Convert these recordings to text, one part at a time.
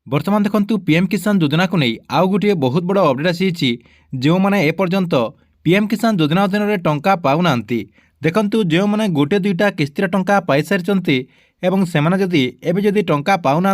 बर्तमान देखंतु पीएम किसान योजना को नहीं आउ गोटे बहुत बड़ अपडेट आसी जो मैंने एपर्यंत पीएम किसान योजना अधीन में टंका पाऊना देखंतु जो मैंने गोटे दुईटा किस्तिर टंका पाई सारी एवं सेमाने जदि एबे जदि टंका पाऊना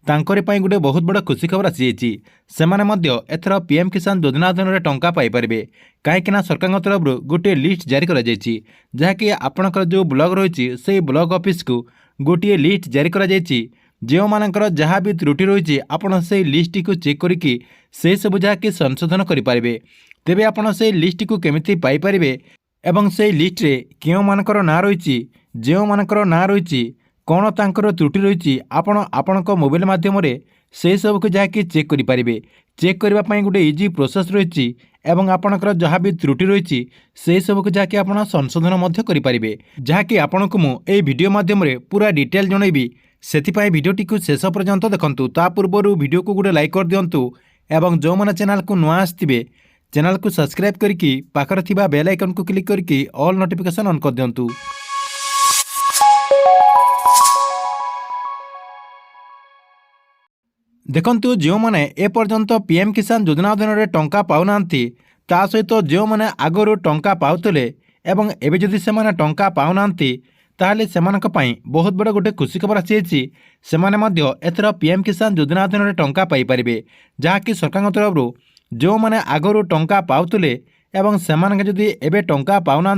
तांकरे पई गोटे बहुत बड़ खुशी खबर आसी सेमाने मध्य एथर पीएम किसान योजना अधीन में टंका पाई परिबे कहीं सरकार तरफ गोटे लिस्ट जारी करा जायछि जहाँकि आपणकर जो ब्लॉग रही से ब्लॉग ऑफिस को गोटे लिस्ट जारी करा जायछि जो मानकर जहाँ भी त्रुटि रही आपड़ से लिस्ट को चेक करके से सब जहाँकि संशोधन करेंगे तेबे आपड़ से लिस्ट को केमिति पाइपारे एवं से लिस्ट रे क्यों मानकर ना रही जो मानकर ना रही कौन तांकर त्रुटि रही आपण मोबाइल माध्यम से सब को जहाँकि चेक करेंगे चेक करने गोटे इजी प्रोसेस रही एवं आपणकर जहाँ भी त्रुटि रही से सब को जहाँकि आप संशोधन करेंगे जहाँकि आपण को मुझे वीडियो माध्यम पूरा डिटेल जनइबी सेथिपाई वीडियोटी को शेष पर्यंत देखंतु ता पूर्व वीडियो को गोटे लाइक कर दिंतु एवं जो मैंने चैनल को नुआ आसथिबे चैनल को सब्सक्राइब करके पाखर थिबा बेल आइकन को क्लिक करके ऑल नोटिफिकेशन ऑन कर दिंतु। देखंतु जो मैंने एपर्यंत पीएम किसान योजना अधीन में टंका पाऊना ता सहित जो मैंने आगरू टंका पाउतले एवं एबे जदि से टंका पाऊना ताहले सेमानक पई बहुत बड़ गोटे खुशी खबर आसी एथर पीएम किसान योजना अधीन में टंका पाई परिबे जहाँकि सरकार तरफ जो मैंने आगरू टंका पाउतले एवं सेमानक जदि एबे टंका पाऊना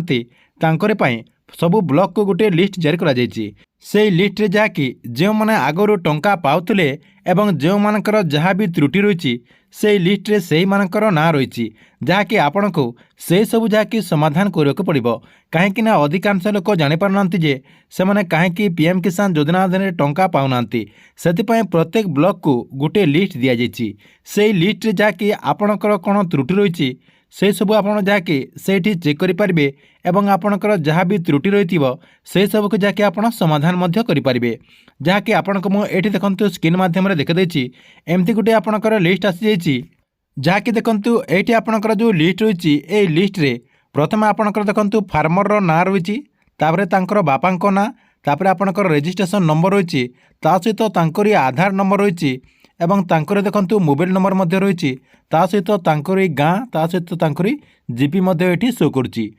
तांकरे पई सबु ब्लॉक को गोटे लिस्ट जारी करा जायछि से लिस्ट रे जहाँकि जो मैंने आगरू टंका पाउतले एवं जो मानकर जहाँ भी त्रुटि रही से लिस्ट रे से मानकर ना रही जहाँकि आपण को से सब जहाँकि समाधान करने को पड़ो कहीं अधिकांश लोक जापार जे से कहीं पीएम किसान योजना अधीन में टंका पाऊना से प्रत्येक ब्लॉक को गोटे लिस्ट दि जाइए से लिस्ट रे जहाँकि आपणकर कौन त्रुटि रही से सब आप जहाँकि से चेक करेंगे एवं आपणकर जहाँ भी त्रुटि रही से सब को जहाँकि आप समाधान करेंगे जहाँकि आपण को मुझे देखो स्क्रीन माध्यम देखी एमती गोटे आपणकर लिस्ट आसी जाइए जहाँकि देखो ये आपणकर जो लिस्ट रही ये लिस्ट रे प्रथम आपणकर देखो फार्मर ना रही बापा ना तापर आपणकर रेजिस्ट्रेशन नंबर रही सहित तांकरी आधार नंबर रही एवं तांकर देखंतु मोबाइल नंबर मध्य रही सहित तांकरी गाँ सहित तांकरी जीपी मध्य एठी शो करुच्ची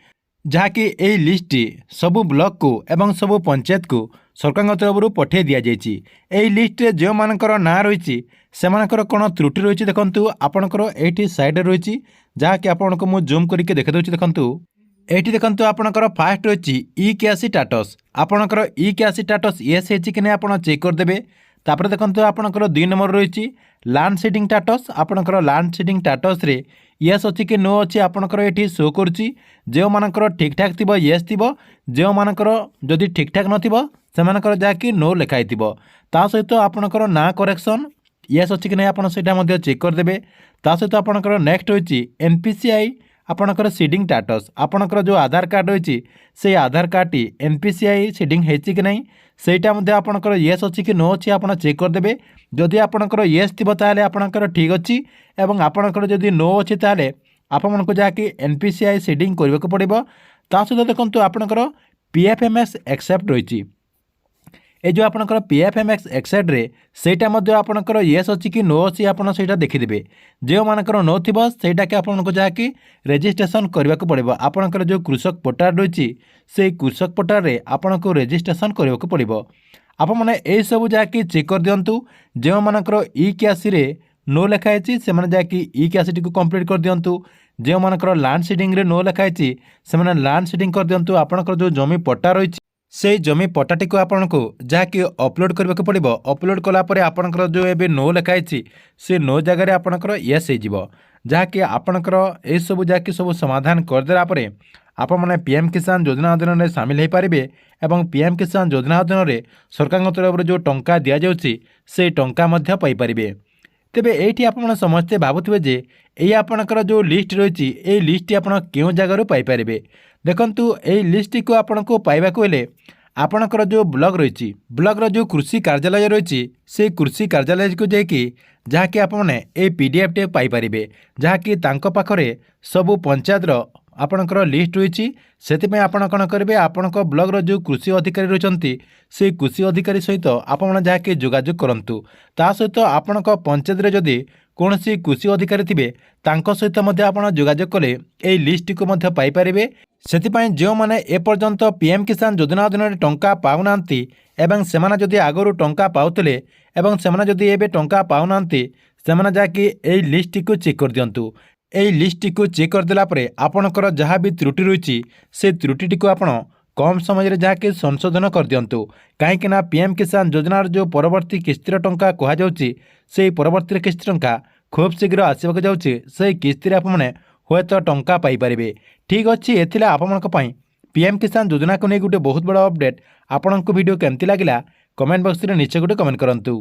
जहाँकि यही लिस्ट सबु ब्लॉक को एवं सबु पंचायत को सरकार तरफ पठे दि जाइए यही लिस्ट जो मानकर ना रही से कौन त्रुटि रही देखंतु आपणकर एठी साइड रही जहाँकि आपण को मुझे जूम करके देखे दूसरी देखंतु एठी देखंतु आपणकर फास्ट रही ई कैसी स्टाटस आपणकर ई कैसी स्टाटस येस है कि नहीं आप चेक करदे तापर देखंतु आपणकर 2 नंबर रही लैंड सीडिंग स्टाटस आपणकर लैंड सीडिंग स्टाटस रे येस अच्छी कि नो अच्छी आपणकर एठी शो करुच्ची जो मानकर ठीक ठाक थिबो येस थिबो जो मानकर जदि ठीक ठाक नथिबो सेमानकर जाकि नो लिखाई थिबो ता सहित आपणकर ना करेक्शन येस अच्छी कि नहीं आपन सेटा मध्ये चेक करदेबे ता सहित आपणकर नेक्स्ट होची एनपीसीआई आपणकर सीडिंग स्टाटस आपणकर जो आधार कार्ड रही से आधार कार्ड एनपीसीआई सीडिंग होती कि नहीं सेटा मध्ये आपणकर येस अच्छी कि नो अच्छी आप चेक करदेबे जदि आपणकर येस थिबो ताले आपणकर ठीक अच्छी एवं आपणकर जदि नो अच्छी ताले आपमनको जाकि एनपीसीआई सीडिंग करबा को पड़िबो ता सहित देखंतु आपणकर पीएफएमएस एक्सेप्ट रही ए जो आपणकर पीएफएमएस एक्सेप्ट रे सेटा मध्ये आपणकर येस अच्छी कि नो अच्छी आपण सेटा देखिदेबे जो मानकर नो थिबो सेटा के आपनको जाकि रेजिस्ट्रेशन करबा को पड़िबो आपणकर जो कृषक पोर्टल रही से कृषक पोर्टल रे आपनको रेजिस्ट्रेशन करबा को पड़िबो आप माने ए सब जाकि चेक कर दियंतु जो मानकर ई कैसी रे नो लिखाई से माने जाकि ई कैसी को कंप्लीट कर दियंतु जो मानकर लैंड सीडिंग रे नो लिखाई से माने लैंड सीडिंग कर दियंतु आपणकर जो जमी पट्टा रही से जमी पट्टाटी को आपन को जहाँकि अपलोड करने को पड़ो अपलोड कलापर आपणकर जो एबे नो लिखाई से नो जगार आपणकर येस हो जहाँकि आपणकर ये सब जहाँकि सब समाधान करदेला परे आप मैंने पीएम किसान योजना अधीन में सामिल हो पारे एवं पीएम किसान योजना अधीन में सरकार तरफ जो टंका दि जाउछि से टंका मध्य पाई पारिबे तेबे एठी आपण समस्ते भाबुथिबे जे एई आपणकर जो लिस्ट रही ये लिस्ट आपण केउ जगार पाई पारिबे देखंतु एई लिस्ट को आपण को पाइबा को हेले आपणकर जो ब्लॉक रही ब्लॉक जो कृषि कार्यालय रही से कृषि कार्यालय को जाकि जहाँकि आपने ये पीडीएफ टे पाई पारिबे जहाँकि तांको पाखरे सबु पंचायत ଆପଣଙ୍କର ଲିଷ୍ଟ ରହିଛି। ସେଥିପାଇଁ ଆପଣ କ'ଣ କରିବେ, ଆପଣଙ୍କ ବ୍ଲକର ଯେଉଁ କୃଷି ଅଧିକାରୀ ରହିଛନ୍ତି ସେହି କୃଷି ଅଧିକାରୀ ସହିତ ଆପଣ ଯାହାକି ଯୋଗାଯୋଗ କରନ୍ତୁ। ତା ସହିତ ଆପଣଙ୍କ ପଞ୍ଚାୟତରେ ଯଦି କୌଣସି କୃଷି ଅଧିକାରୀ ଥିବେ ତାଙ୍କ ସହିତ ମଧ୍ୟ ଆପଣ ଯୋଗାଯୋଗ କଲେ ଏହି ଲିଷ୍ଟଟିକୁ ମଧ୍ୟ ପାଇପାରିବେ। ସେଥିପାଇଁ ଯେଉଁମାନେ ଏପର୍ଯ୍ୟନ୍ତ ପିଏମ୍ କିଷାନ ଯୋଜନା ଅଧୀନରେ ଟଙ୍କା ପାଉନାହାନ୍ତି ଏବଂ ସେମାନେ ଯଦି ଆଗରୁ ଟଙ୍କା ପାଉଥିଲେ ଏବଂ ସେମାନେ ଯଦି ଏବେ ଟଙ୍କା ପାଉନାହାନ୍ତି, ସେମାନେ ଯାହାକି ଏହି ଲିଷ୍ଟଟିକୁ ଚେକ୍ କରିଦିଅନ୍ତୁ। ଏହି ଲିଷ୍ଟଟିକୁ ଚେକ୍ କରିଦେଲା ପରେ ଆପଣଙ୍କର ଯାହା ବି ତ୍ରୁଟି ରହିଛି ସେ ତ୍ରୁଟିଟିକୁ ଆପଣ କମ୍ ସମୟରେ ଯାହାକି ସଂଶୋଧନ କରିଦିଅନ୍ତୁ। କାହିଁକିନା ପିଏମ୍ କିଷାନ ଯୋଜନାର ଯେଉଁ ପରବର୍ତ୍ତୀ କିସ୍ତିର ଟଙ୍କା କୁହାଯାଉଛି ସେହି ପରବର୍ତ୍ତୀ କିସ୍ତି ଟଙ୍କା ଖୁବ୍ ଶୀଘ୍ର ଆସିବାକୁ ଯାଉଛି। ସେହି କିସ୍ତିରେ ଆପଣମାନେ ହୁଏତ ଟଙ୍କା ପାଇପାରିବେ। ଠିକ୍ ଅଛି, ଏଥିଲା ଆପଣଙ୍କ ପାଇଁ ପିଏମ୍ କିଷାନ ଯୋଜନାକୁ ନେଇ ଗୋଟେ ବହୁତ ବଡ଼ ଅପଡେଟ୍। ଆପଣଙ୍କୁ ଭିଡ଼ିଓ କେମିତି ଲାଗିଲା କମେଣ୍ଟ ବକ୍ସରେ ନିଶ୍ଚୟ ଗୋଟେ କମେଣ୍ଟ କରନ୍ତୁ।